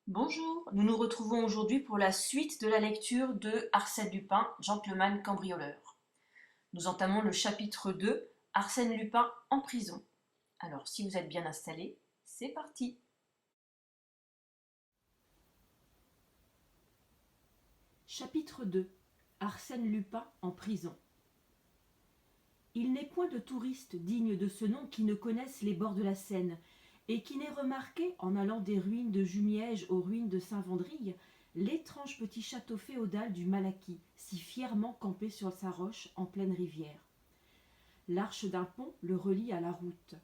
Bonjour, nous nous retrouvons aujourd'hui pour la suite de la lecture de Arsène Lupin, gentleman cambrioleur. Nous entamons le chapitre 2, Arsène Lupin en prison. Alors, si vous êtes bien installés, c'est parti. Chapitre 2. Arsène Lupin en prison. Il n'est point de touristes dignes de ce nom qui ne connaissent les bords de la Seine, et qui n'ait remarqué, en allant des ruines de Jumièges aux ruines de Saint-Vendrille, l'étrange petit château féodal du Malaquis, si fièrement campé sur sa roche en pleine rivière. L'arche d'un pont le relie à la route.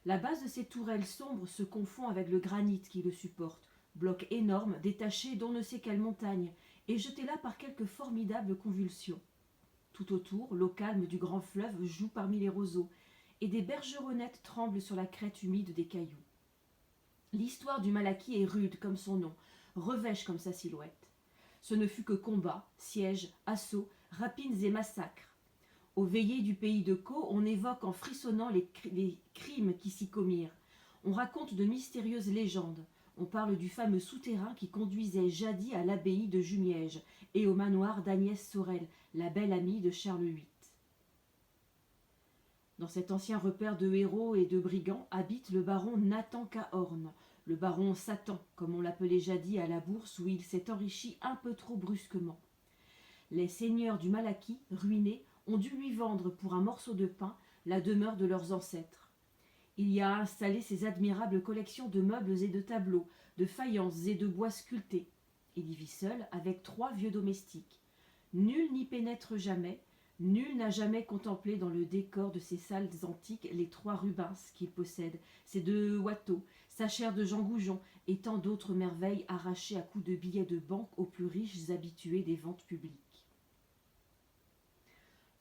La base de ces tourelles sombres se confond avec le granit qui le supporte, bloc énorme détaché d'on ne sait quelle montagne, et jeté là par quelque formidable convulsion. Tout autour, l'eau calme du grand fleuve joue parmi les roseaux, et des bergeronnettes tremblent sur la crête humide des cailloux. L'histoire du Malaquis est rude comme son nom, revêche comme sa silhouette. Ce ne fut que combats, sièges, assauts, rapines et massacres. Aux veillées du pays de Caux, on évoque en frissonnant les crimes qui s'y commirent. On raconte de mystérieuses légendes. On parle du fameux souterrain qui conduisait jadis à l'abbaye de Jumièges et au manoir d'Agnès Sorel, la belle amie de Charles VIII. Dans cet ancien repère de héros et de brigands habite le baron Nathan Cahorn, le baron Satan, comme on l'appelait jadis à la bourse où il s'est enrichi un peu trop brusquement. Les seigneurs du Malaquis, ruinés, ont dû lui vendre pour un morceau de pain la demeure de leurs ancêtres. Il y a installé ses admirables collections de meubles et de tableaux, de faïences et de bois sculptés. Il y vit seul avec 3 vieux domestiques. Nul n'y pénètre jamais, nul n'a jamais contemplé dans le décor de ces salles antiques les 3 Rubens qu'il possède, ses 2 Watteau, sa chaire de Jean Goujon et tant d'autres merveilles arrachées à coups de billets de banque aux plus riches habitués des ventes publiques.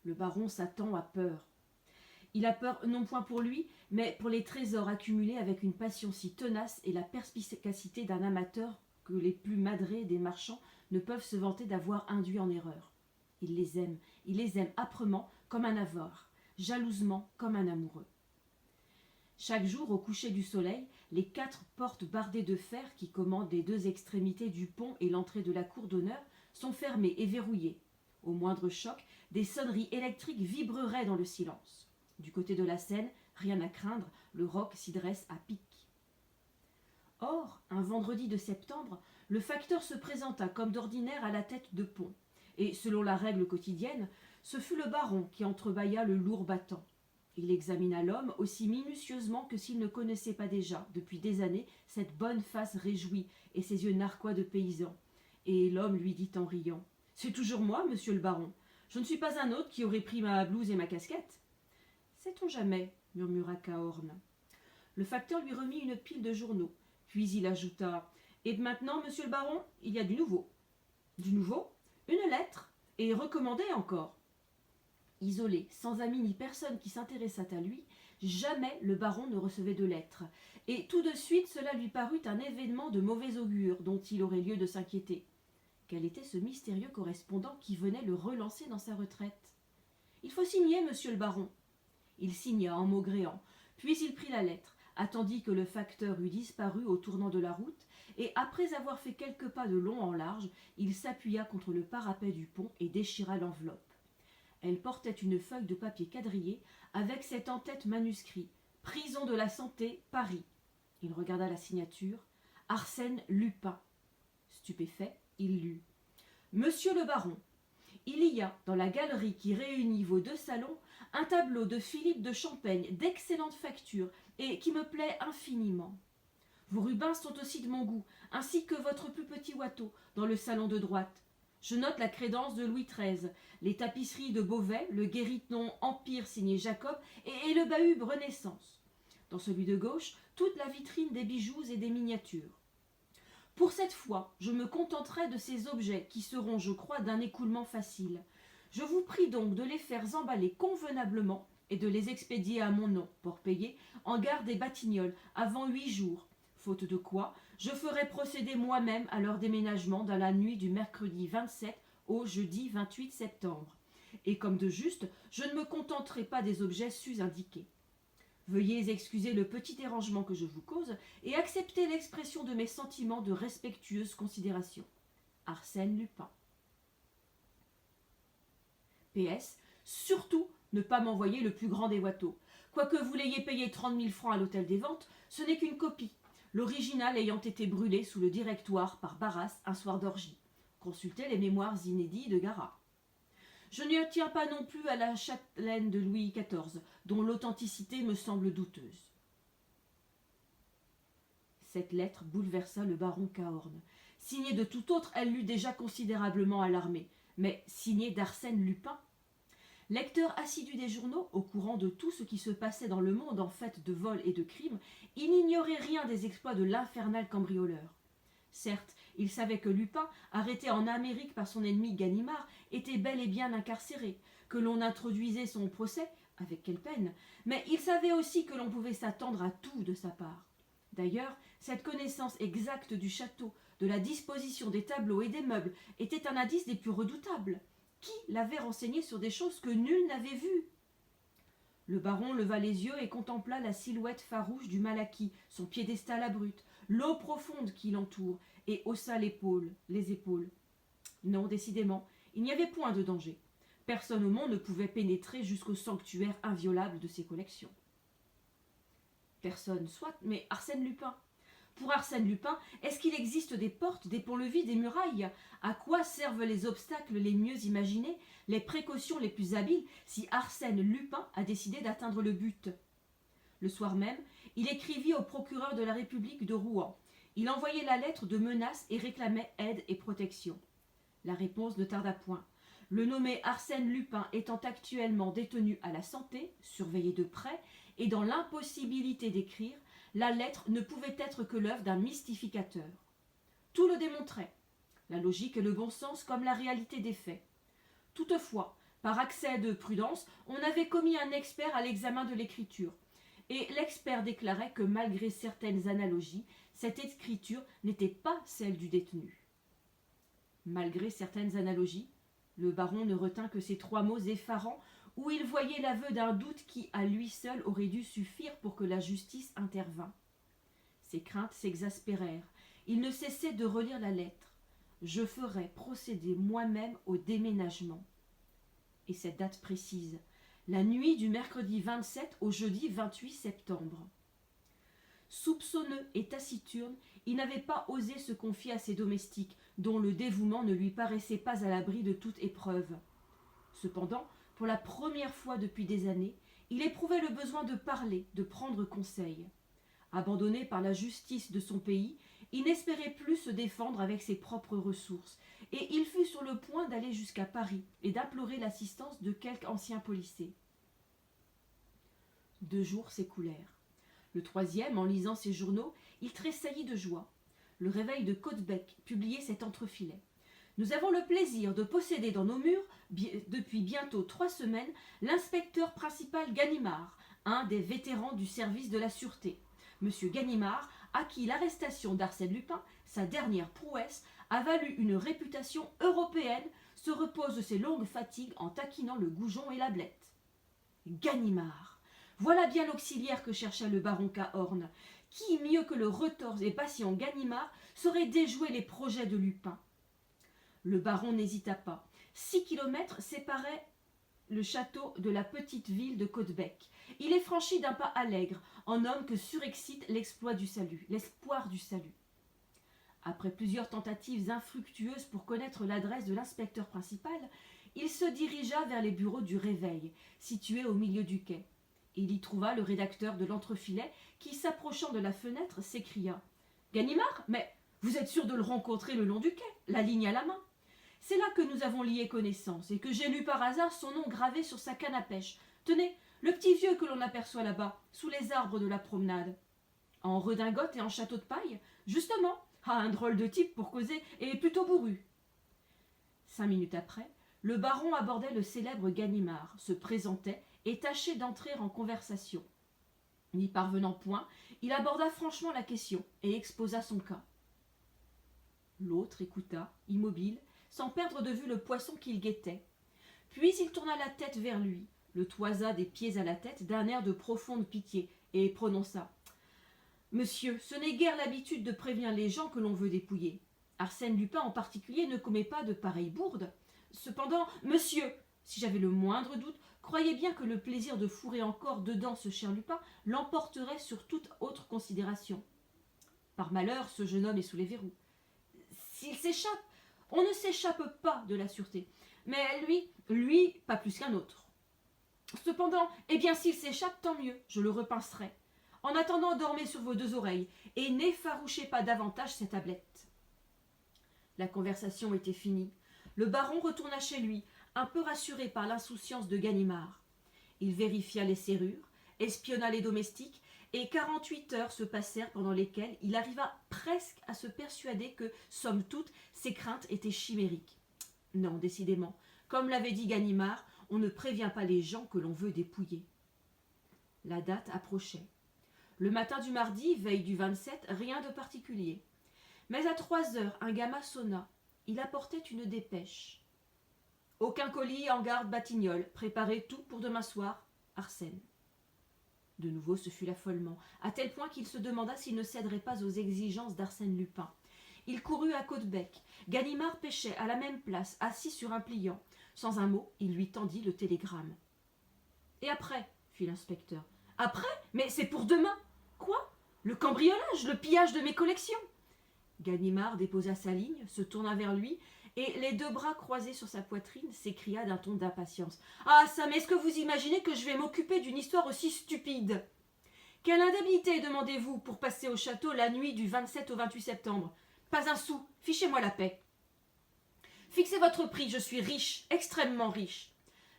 Le baron Satan a peur. Il a peur non point pour lui, mais pour les trésors accumulés avec une passion si tenace et la perspicacité d'un amateur que les plus madrés des marchands ne peuvent se vanter d'avoir induit en erreur. Il les aime âprement comme un avare, jalousement comme un amoureux. Chaque jour, au coucher du soleil, les 4 portes bardées de fer qui commandent les 2 extrémités du pont et l'entrée de la cour d'honneur sont fermées et verrouillées. Au moindre choc, des sonneries électriques vibreraient dans le silence. Du côté de la Seine, rien à craindre, le roc s'y dresse à pic. Or, un vendredi de septembre, le facteur se présenta comme d'ordinaire à la tête de pont, et, selon la règle quotidienne, ce fut le baron qui entrebâilla le lourd battant. Il examina l'homme aussi minutieusement que s'il ne connaissait pas déjà, depuis des années, cette bonne face réjouie et ses yeux narquois de paysan. Et l'homme lui dit en riant : « C'est toujours moi, monsieur le baron. Je ne suis pas un autre qui aurait pris ma blouse et ma casquette. » « Sait-on jamais » murmura Cahorn. Le facteur lui remit une pile de journaux. Puis il ajouta : « Et maintenant, monsieur le baron, il y a du nouveau. » « Du nouveau ? Une lettre, et recommandée encore. » Isolé, sans amis ni personne qui s'intéressât à lui, jamais le baron ne recevait de lettres, et tout de suite cela lui parut un événement de mauvais augure dont il aurait lieu de s'inquiéter. Quel était ce mystérieux correspondant qui venait le relancer dans sa retraite ? « Il faut signer, monsieur le baron. » Il signa en maugréant, puis il prit la lettre, attendit que le facteur eût disparu au tournant de la route, et après avoir fait quelques pas de long en large, il s'appuya contre le parapet du pont et déchira l'enveloppe. Elle portait une feuille de papier quadrillé avec cet en-tête manuscrit : « Prison de la Santé, Paris. » Il regarda la signature : « Arsène Lupin. » Stupéfait, il lut : « Monsieur le baron, il y a, dans la galerie qui réunit vos 2 salons, un tableau de Philippe de Champaigne d'excellente facture et qui me plaît infiniment. Vos Rubens sont aussi de mon goût, ainsi que votre plus petit Watteau, dans le salon de droite. Je note la crédence de Louis XIII, les tapisseries de Beauvais, le guériton Empire signé Jacob et le bahut Renaissance. Dans celui de gauche, toute la vitrine des bijoux et des miniatures. Pour cette fois, je me contenterai de ces objets qui seront, je crois, d'un écoulement facile. Je vous prie donc de les faire emballer convenablement et de les expédier à mon nom, port payé, en gare des Batignolles, avant 8 jours, faute de quoi, je ferai procéder moi-même à leur déménagement dans la nuit du mercredi 27 au jeudi 28 septembre. Et comme de juste, je ne me contenterai pas des objets sus indiqués. Veuillez excuser le petit dérangement que je vous cause et accepter l'expression de mes sentiments de respectueuse considération. Arsène Lupin. PS. Surtout, ne pas m'envoyer le plus grand des watteaux. Quoique vous l'ayez payé 30 000 francs à l'hôtel des ventes, ce n'est qu'une copie, l'original ayant été brûlé sous le directoire par Barras un soir d'orgie. Consultez les mémoires inédits de Garat. Je n'y tiens pas non plus à la châtelaine de Louis XIV, dont l'authenticité me semble douteuse. Cette lettre bouleversa le baron Cahorn. Signée de tout autre, elle l'eût déjà considérablement alarmé, mais signée d'Arsène Lupin. Lecteur assidu des journaux, au courant de tout ce qui se passait dans le monde en fait de vols et de crimes, il n'ignorait rien des exploits de l'infernal cambrioleur. Certes, il savait que Lupin, arrêté en Amérique par son ennemi Ganimard, était bel et bien incarcéré, que l'on introduisait son procès, avec quelle peine, mais il savait aussi que l'on pouvait s'attendre à tout de sa part. D'ailleurs, cette connaissance exacte du château, de la disposition des tableaux et des meubles, était un indice des plus redoutables. Qui l'avait renseigné sur des choses que nul n'avait vues? Le baron leva les yeux et contempla la silhouette farouche du Malaquis, son piédestal abrupte, l'eau profonde qui l'entoure, et haussa les épaules. Non, décidément, il n'y avait point de danger. Personne au monde ne pouvait pénétrer jusqu'au sanctuaire inviolable de ses collections. Personne, soit, mais Arsène Lupin. Pour Arsène Lupin, est-ce qu'il existe des portes, des ponts-levis, des murailles? À quoi servent les obstacles les mieux imaginés, les précautions les plus habiles, si Arsène Lupin a décidé d'atteindre le but? Le soir même, il écrivit au procureur de la République de Rouen. Il envoyait la lettre de menace et réclamait aide et protection. La réponse ne tarda point. Le nommé Arsène Lupin étant actuellement détenu à la santé, surveillé de près, et dans l'impossibilité d'écrire, la lettre ne pouvait être que l'œuvre d'un mystificateur. Tout le démontrait, la logique et le bon sens comme la réalité des faits. Toutefois, par accès de prudence, on avait commis un expert à l'examen de l'écriture, et l'expert déclarait que malgré certaines analogies, cette écriture n'était pas celle du détenu. Malgré certaines analogies, le baron ne retint que ces trois mots effarants où il voyait l'aveu d'un doute qui, à lui seul, aurait dû suffire pour que la justice intervînt. Ses craintes s'exaspérèrent. Il ne cessait de relire la lettre. « Je ferai procéder moi-même au déménagement. » Et cette date précise, la nuit du mercredi 27 au jeudi 28 septembre. Soupçonneux et taciturne, il n'avait pas osé se confier à ses domestiques, dont le dévouement ne lui paraissait pas à l'abri de toute épreuve. Cependant, pour la première fois depuis des années, il éprouvait le besoin de parler, de prendre conseil. Abandonné par la justice de son pays, il n'espérait plus se défendre avec ses propres ressources, et il fut sur le point d'aller jusqu'à Paris et d'implorer l'assistance de quelque ancien policier. 2 jours s'écoulèrent. Le troisième, en lisant ses journaux, il tressaillit de joie. Le Réveil de Caudebec publiait cet entrefilet. Nous avons le plaisir de posséder dans nos murs, depuis bientôt 3 semaines, l'inspecteur principal Ganimard, un des vétérans du service de la sûreté. Monsieur Ganimard, à qui l'arrestation d'Arsène Lupin, sa dernière prouesse, a valu une réputation européenne, se repose de ses longues fatigues en taquinant le goujon et la blette. Ganimard, voilà bien l'auxiliaire que cherchait le baron Cahorn. Qui, mieux que le retors et patient Ganimard, saurait déjouer les projets de Lupin? Le baron n'hésita pas. 6 kilomètres séparaient le château de la petite ville de Caudebec. Il est franchi d'un pas allègre, en homme que surexcite l'espoir du salut. Après plusieurs tentatives infructueuses pour connaître l'adresse de l'inspecteur principal, il se dirigea vers les bureaux du Réveil, situés au milieu du quai. Il y trouva le rédacteur de l'entrefilet qui, s'approchant de la fenêtre, s'écria « Ganimard, mais vous êtes sûr de le rencontrer le long du quai, la ligne à la main ?» C'est là que nous avons lié connaissance et que j'ai lu par hasard son nom gravé sur sa canne à pêche. Tenez, le petit vieux que l'on aperçoit là-bas, sous les arbres de la promenade. En redingote et en château de paille, justement. Ah, un drôle de type pour causer et plutôt bourru. 5 minutes après, le baron abordait le célèbre Ganimard, se présentait et tâchait d'entrer en conversation. N'y parvenant point, il aborda franchement la question et exposa son cas. L'autre écouta, immobile, sans perdre de vue le poisson qu'il guettait. Puis il tourna la tête vers lui, le toisa des pieds à la tête d'un air de profonde pitié, et prononça: « Monsieur, ce n'est guère l'habitude de prévenir les gens que l'on veut dépouiller. Arsène Lupin en particulier ne commet pas de pareilles bourdes. Cependant, monsieur, si j'avais le moindre doute, croyez bien que le plaisir de fourrer encore dedans ce cher Lupin l'emporterait sur toute autre considération. Par malheur, ce jeune homme est sous les verrous. S'il s'échappe, on ne s'échappe pas de la sûreté, mais lui, pas plus qu'un autre. Cependant, eh bien, s'il s'échappe, tant mieux, je le repincerai. En attendant, dormez sur vos 2 oreilles, et n'effarouchez pas davantage cette ablette. » La conversation était finie. Le baron retourna chez lui, un peu rassuré par l'insouciance de Ganimard. Il vérifia les serrures, espionna les domestiques, et 48 heures se passèrent pendant lesquelles il arriva presque à se persuader que, somme toute, ses craintes étaient chimériques. Non, décidément, comme l'avait dit Ganimard, on ne prévient pas les gens que l'on veut dépouiller. La date approchait. Le matin du mardi, veille du 27, rien de particulier. Mais à 3 heures, un gamin sonna. Il apportait une dépêche. « Aucun colis en garde Batignolles. Préparez tout pour demain soir. Arsène. » De nouveau, ce fut l'affolement, à tel point qu'il se demanda s'il ne céderait pas aux exigences d'Arsène Lupin. Il courut à Caudebec. Ganimard pêchait à la même place, assis sur un pliant. Sans un mot, il lui tendit le télégramme. « Et après ?» fit l'inspecteur. « Après ? Mais c'est pour demain. Quoi ? Le cambriolage, le pillage de mes collections ?» Ganimard déposa sa ligne, se tourna vers lui, et, les 2 bras croisés sur sa poitrine, s'écria d'un ton d'impatience. « Ah ça, mais est-ce que vous imaginez que je vais m'occuper d'une histoire aussi stupide ? Quelle indemnité demandez-vous pour passer au château la nuit du 27 au 28 septembre ? Pas un sou, fichez-moi la paix. Fixez votre prix, je suis riche, extrêmement riche. »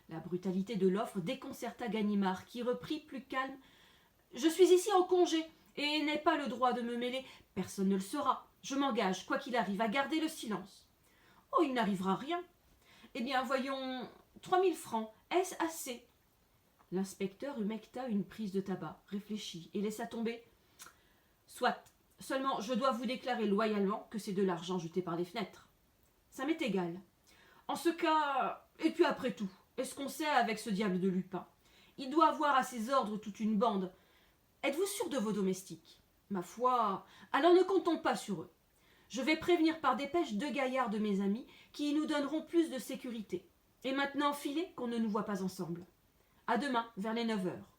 La brutalité de l'offre déconcerta Ganimard, qui reprit plus calme. « Je suis ici en congé, et n'ai pas le droit de me mêler. Personne ne le saura. Je m'engage, quoi qu'il arrive, à garder le silence. » « Oh, il n'arrivera rien. » « Eh bien, voyons, 3000 francs. Est-ce assez ?» L'inspecteur humecta une prise de tabac, réfléchit et laissa tomber. « Soit. Seulement, je dois vous déclarer loyalement que c'est de l'argent jeté par les fenêtres. Ça m'est égal. En ce cas, et puis après tout, est-ce qu'on sait avec ce diable de Lupin ? Il doit avoir à ses ordres toute une bande. Êtes-vous sûr de vos domestiques ? Ma foi, alors ne comptons pas sur eux. Je vais prévenir par dépêche 2 gaillards de mes amis qui nous donneront plus de sécurité. Et maintenant, filez qu'on ne nous voit pas ensemble. À demain, vers les 9 heures.